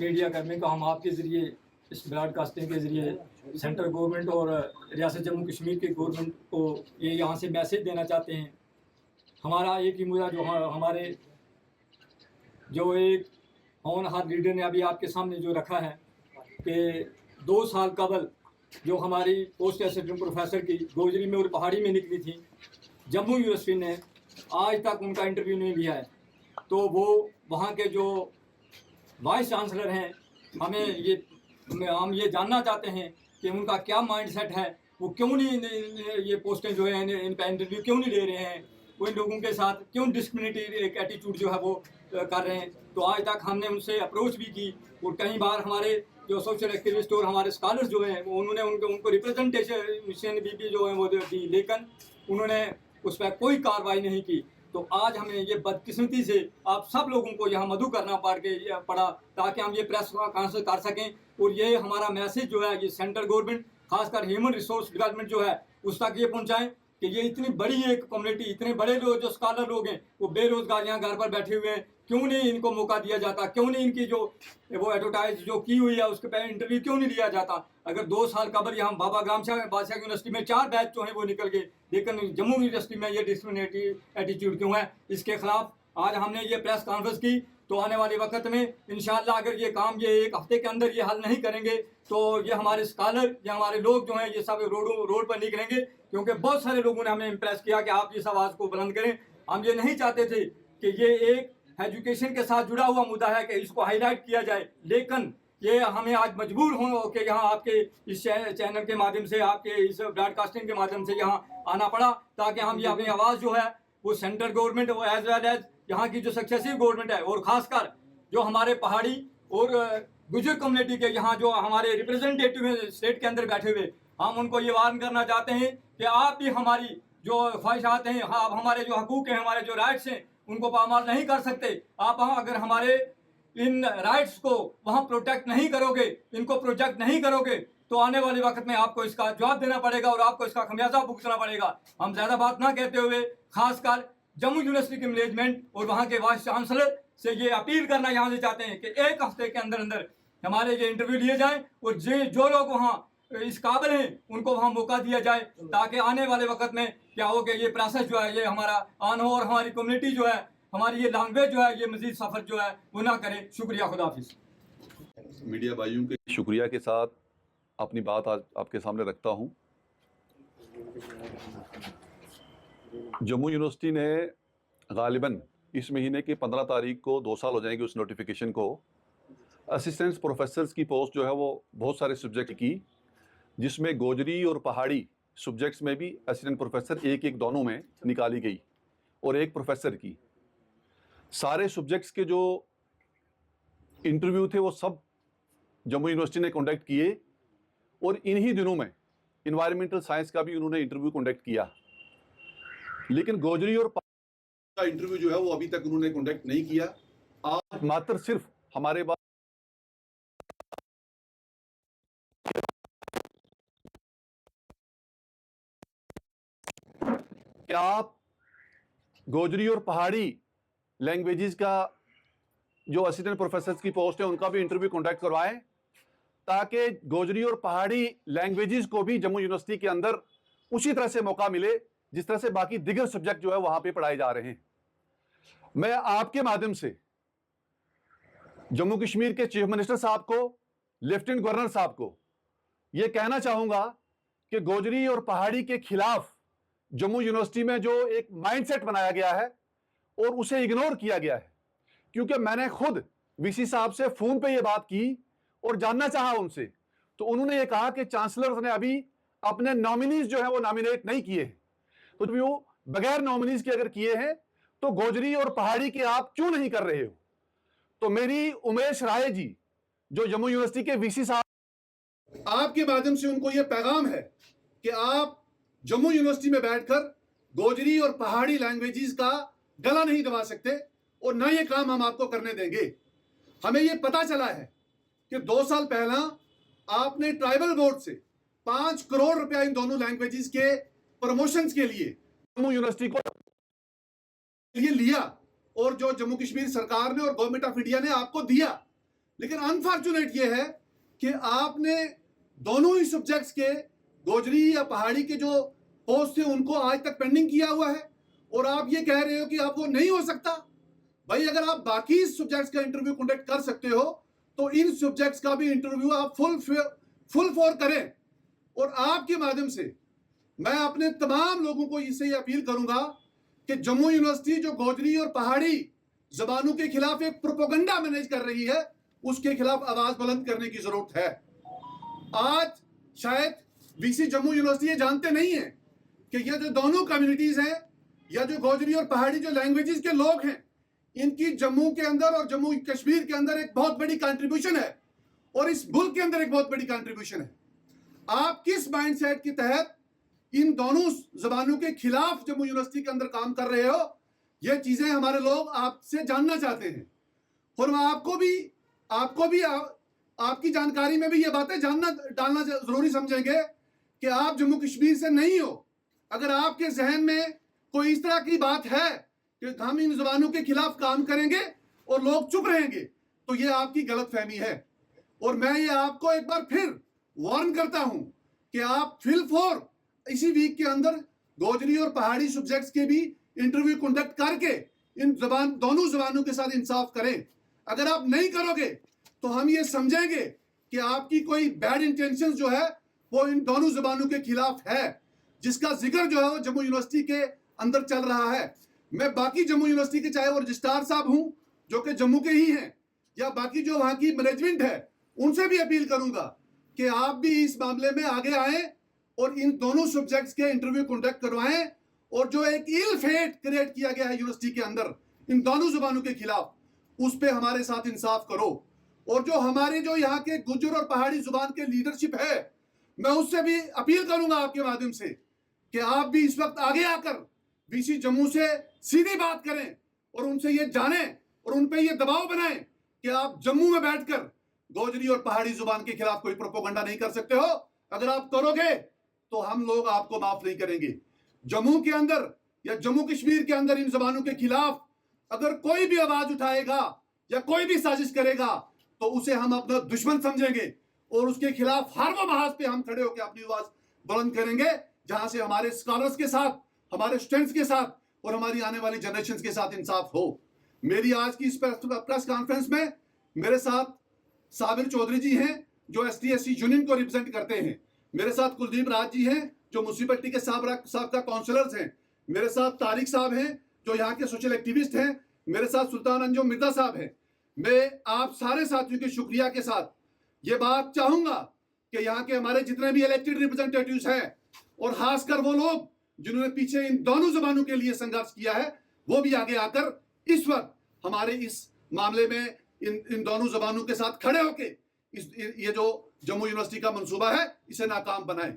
Media कर्मी को हम आपके ज़रिए इस ब्रॉडकास्टिंग के ज़रिए सेंट्रल गवर्नमेंट और रियासत जम्मू कश्मीर के गवर्नमेंट को ये यहाँ से मैसेज देना चाहते हैं। हमारा एक ही मुद्दा जो हमारे जो एक होनहार लीडर ने अभी आपके सामने जो रखा है कि 2 साल कबल जो हमारी पोस्ट असिस्टेंट प्रोफेसर की गोजरी में और पहाड़ी में निकली थी, जम्मू यूनिवर्सिटी ने आज तक उनका इंटरव्यू नहीं लिया है। तो वो वहाँ के जो वाइस चांसलर हैं, हम ये जानना चाहते हैं कि उनका क्या माइंडसेट है, वो क्यों नहीं ये पोस्टें जो है इन पर इंटरव्यू क्यों नहीं ले रहे हैं, वो इन लोगों के साथ क्यों डिस्क्रिमिनेटरी एक एटीट्यूड जो है वो कर रहे हैं। तो आज तक हमने उनसे अप्रोच भी की और कई बार हमारे जो सोशल एक्टिविस्ट और हमारे स्कॉलर्स जो हैं उन्होंने उनको रिप्रेजेंटेशन भी जो है वो दी, लेकिन उन्होंने उस पर कोई कार्रवाई नहीं की। तो आज हमें ये बदकिस्मती से आप सब लोगों को यहाँ मधु करना पड़ा ताकि हम ये प्रेस कॉन्फ्रेंस कर सकें और ये हमारा मैसेज जो है ये सेंट्रल गवर्नमेंट खासकर ह्यूमन रिसोर्स डिपार्टमेंट जो है उस तक ये पहुँचाएं कि ये इतनी बड़ी एक कम्युनिटी, इतने बड़े लोग जो स्कॉलर लोग हैं वो बेरोजगार यहाँ घर पर बैठे हुए हैं, क्यों नहीं इनको मौका दिया जाता, क्यों नहीं इनकी जो वो एडवर्टाइज जो की हुई है उसके पे इंटरव्यू क्यों नहीं लिया जाता। अगर 2 साल कबल यहाँ बाबा ग्राम शाह बादशाह यूनिवर्सिटी में 4 बैच जो हैं वो निकल गए, लेकिन जम्मू यूनिवर्सिटी में ये डिस्क्रिमिनेटरी एटीट्यूड क्यों है, इसके खिलाफ आज हमने ये प्रेस कॉन्फ्रेंस की। तो आने वाले वक्त में इंशाल्लाह अगर ये काम ये 1 हफ्ते के अंदर ये हल नहीं करेंगे तो ये हमारे स्कॉलर ये हमारे लोग जो हैं ये सब रोड पर निकलेंगे, क्योंकि बहुत सारे लोगों ने हमें इम्प्रेस किया कि आप इस आवाज़ को बुलंद करें। हम ये नहीं चाहते थे कि ये एक एजुकेशन के साथ जुड़ा हुआ मुद्दा है कि इसको हाईलाइट किया जाए, लेकिन ये हमें आज मजबूर हो कि यहाँ आपके इस चैनल के माध्यम से, आपके इस ब्रॉडकास्टिंग के माध्यम से यहाँ आना पड़ा ताकि हम ये अपनी आवाज़ जो है वो सेंट्रल गवर्नमेंट और एज वेल एज यहाँ की जो सक्सेसिव गवर्नमेंट है और खासकर जो हमारे पहाड़ी और गुजर कम्युनिटी के यहाँ जो हमारे रिप्रेजेंटेटिव हैं स्टेट के अंदर बैठे हुए, हम उनको ये वार्न करना चाहते हैं कि आप भी हमारी जो ख्वाहिशात हैं, आप हमारे जो हकूक़ हैं, हमारे जो राइट्स हैं उनको पामाल नहीं कर सकते। आप अगर हमारे इन राइट्स को वहाँ प्रोटेक्ट नहीं करोगे, इनको प्रोजेक्ट नहीं करोगे तो आने वाले वक्त में आपको इसका जवाब देना पड़ेगा और आपको इसका खमियाजा भुगतना पड़ेगा। हम ज़्यादा बात ना कहते हुए खासकर जम्मू यूनिवर्सिटी के मैनेजमेंट और वहाँ के वाइस चांसलर से ये अपील करना यहाँ से चाहते हैं कि 1 हफ्ते के अंदर अंदर हमारे ये इंटरव्यू लिए जाएं और जो लोग वहाँ इस काबिल हैं उनको वहाँ मौका दिया जाए ताकि आने वाले वक्त में क्या हो कि ये प्रोसेस जो है ये हमारा ऑन हो और हमारी कम्युनिटी जो है, हमारी ये लैंग्वेज जो है ये मजीद सफ़र जो है वो ना करे। शुक्रिया, खुदा हाफिज़। मीडिया भाइयों के शुक्रिया के साथ अपनी बात आज आपके सामने रखता हूँ। जम्मू यूनिवर्सिटी ने गालिबन इस महीने की 15 तारीख को 2 साल हो जाएंगे उस नोटिफिकेशन को, असिस्टेंट प्रोफेसर्स की पोस्ट जो है वो बहुत सारे सब्जेक्ट की, जिसमें गोजरी और पहाड़ी सब्जेक्ट्स में भी असिस्टेंट प्रोफेसर एक दोनों में निकाली गई और 1 प्रोफेसर की। सारे सब्जेक्ट्स के जो इंटरव्यू थे वो सब जम्मू यूनिवर्सिटी ने कंडक्ट किए और इन्हीं दिनों में इन्वायरमेंटल साइंस का भी उन्होंने इंटरव्यू कंडक्ट किया, लेकिन गोजरी और का इंटरव्यू जो है वो अभी तक उन्होंने कंडक्ट नहीं किया। आज मात्र सिर्फ हमारे पास क्या आप गोजरी और पहाड़ी लैंग्वेजेस का जो असिस्टेंट प्रोफेसर की पोस्ट है उनका भी इंटरव्यू कंडक्ट करवाएं ताकि गोजरी और पहाड़ी लैंग्वेजेस को भी जम्मू यूनिवर्सिटी के अंदर उसी तरह से मौका मिले जिस तरह से बाकी दिगर सब्जेक्ट जो है वहां पे पढ़ाए जा रहे हैं। मैं आपके माध्यम से जम्मू कश्मीर के चीफ मिनिस्टर साहब को, लेफ्टिनेंट गवर्नर साहब को यह कहना चाहूंगा कि गोजरी और पहाड़ी के खिलाफ जम्मू यूनिवर्सिटी में जो एक माइंडसेट बनाया गया है और उसे इग्नोर किया गया है, क्योंकि मैंने खुद वीसी साहब से फोन पे ये बात की और जानना चाहा उनसे, तो उन्होंने ये कहा कि चांसलर ने अभी अपने नॉमिनीज जो है वो नॉमिनेट नहीं किए हैं, तो भी वो बगैर नॉमिनीज के अगर किए हैं तो गोजरी और पहाड़ी के आप क्यों नहीं कर रहे हो। तो मेरी उमेश राय जी जो जम्मू यूनिवर्सिटी के वीसी साहब, आपके माध्यम से उनको यह पैगाम है कि आप जम्मू यूनिवर्सिटी में बैठकर गोजरी और पहाड़ी लैंग्वेजेस का गला नहीं दबा सकते और ना ये काम हम आपको करने देंगे। हमें यह पता चला है कि 2 साल पहला आपने ट्राइबल बोर्ड से 5 करोड़ रुपया इन दोनों लैंग्वेजेस के प्रमोशंस के लिए जम्मू यूनिवर्सिटी को लिए लिया और जो जम्मू कश्मीर सरकार ने और गवर्नमेंट ऑफ इंडिया ने आपको दिया, लेकिन अनफॉर्चुनेट ये है कि आपने दोनों ही सब्जेक्ट्स के गोजरी या पहाड़ी के जो पोस्ट थे उनको आज तक पेंडिंग किया हुआ है, और आप ये कह रहे हो कि आप वो नहीं हो सकता। भाई अगर आप बाकी सब्जेक्ट्स का इंटरव्यू कंडक्ट कर सकते हो तो इन सब्जेक्ट्स का भी इंटरव्यू आप फुल फोर करें। और आपके माध्यम से मैं अपने तमाम लोगों को इससे अपील करूंगा कि जम्मू यूनिवर्सिटी जो गोजरी और पहाड़ी जबानों के खिलाफ एक प्रोपेगेंडा मैनेज कर रही है, उसके खिलाफ आवाज बुलंद करने की जरूरत है। आज शायद वीसी जम्मू यूनिवर्सिटी ये जानते नहीं है कि ये जो दोनों कम्युनिटीज हैं या जो गोजरी और पहाड़ी जो लैंग्वेजेस के लोग हैं, इनकी जम्मू के अंदर और जम्मू कश्मीर के अंदर एक बहुत बड़ी कंट्रीब्यूशन है, और इस मुल्क के अंदर एक बहुत बड़ी कंट्रीब्यूशन है। आप किस माइंडसेट के तहत इन दोनों जबानों के खिलाफ जम्मू यूनिवर्सिटी के अंदर काम कर रहे हो, ये चीजें हमारे लोग आपसे जानना चाहते हैं। और मैं आपको भी आपकी जानकारी में भी ये बातें डालना जरूरी समझेंगे कि आप जम्मू कश्मीर से नहीं हो। अगर आपके जहन में कोई इस तरह की बात है कि हम इन जबानों के खिलाफ काम करेंगे और लोग चुप रहेंगे, तो ये आपकी गलतफहमी है। और मैं ये आपको एक बार फिर वार्न करता हूं कि आप फिल फोर इसी वीक के अंदर गोजरी और पहाड़ी सब्जेक्ट्स के भी इंटरव्यू कंडक्ट करके इन दोनों जबानों के साथ इंसाफ करें। अगर आप नहीं करोगे तो हम ये समझेंगे कि आपकी कोई बैड इंटेंशन जो है वो इन दोनों जबानों के खिलाफ है, जिसका जिक्र जो है वो जम्मू यूनिवर्सिटी के अंदर चल रहा है। मैं बाकी जम्मू यूनिवर्सिटी के चाहे वो रजिस्ट्रार साहब हूं जो कि जम्मू के ही हैं, या बाकी जो वहां की मैनेजमेंट है, उनसे भी अपील करूंगा कि आप भी इस मामले में आगे आए और इन दोनों सब्जेक्ट्स के इंटरव्यू कंडक्ट करवाएं। और जो एक इल फेट क्रिएट किया गया है यूनिवर्सिटी के अंदर इन दोनों जुबानों के खिलाफ, उस पे हमारे साथ इंसाफ करो। और जो हमारे जो यहाँ के गुज्जर और पहाड़ी जुबान के लीडरशिप है, मैं उससे भी अपील करूंगा आपके माध्यम से कि आप भी इस वक्त आगे आकर वीसी जम्मू से सीधी बात करें और उनसे ये जानें और उन पे ये दबाव बनाएं कि आप जम्मू में बैठकर गोजरी और पहाड़ी जुबान के खिलाफ कोई प्रोपेगेंडा नहीं कर सकते हो। अगर आप करोगे तो हम लोग आपको माफ नहीं करेंगे। जम्मू के अंदर या जम्मू कश्मीर के अंदर इन जबानों के खिलाफ अगर कोई भी आवाज उठाएगा या कोई भी साजिश करेगा तो उसे हम अपना दुश्मन समझेंगे और उसके खिलाफ हर वो महाज पे हम खड़े होकर अपनी आवाज बुलंद करेंगे, जहां से हमारे स्कॉलर्स के साथ, हमारे स्टूडेंट्स के साथ और हमारी आने वाली जनरेशन के साथ इंसाफ हो। मेरी आज की इस प्रेस कॉन्फ्रेंस में मेरे साथ साबिर चौधरी जी हैं जो ST/SC यूनियन को रिप्रेजेंट करते हैं, मेरे साथ कुलदीप राज जी हैं जो मुंसिपलिटी के साबका काउंसलर्स हैं, मेरे साथ तारिक साहब हैं जो यहाँ के सोशल एक्टिविस्ट हैं, मेरे साथ सुल्तान अंजुम मिर्जा साहब हैं। मैं आप सारे साथियों के शुक्रिया के साथ ये बात चाहूंगा कि यहाँ के हमारे जितने भी इलेक्टेड रिप्रेजेंटेटिव्स हैं और खासकर वो लोग जिन्होंने पीछे इन दोनों जबानों के लिए संघर्ष किया है, वो भी आगे आकर इस वक्त हमारे इस मामले में इन दोनों जबानों के साथ खड़े होके ये जो जम्मू यूनिवर्सिटी का मंसूबा है इसे नाकाम बनाएं।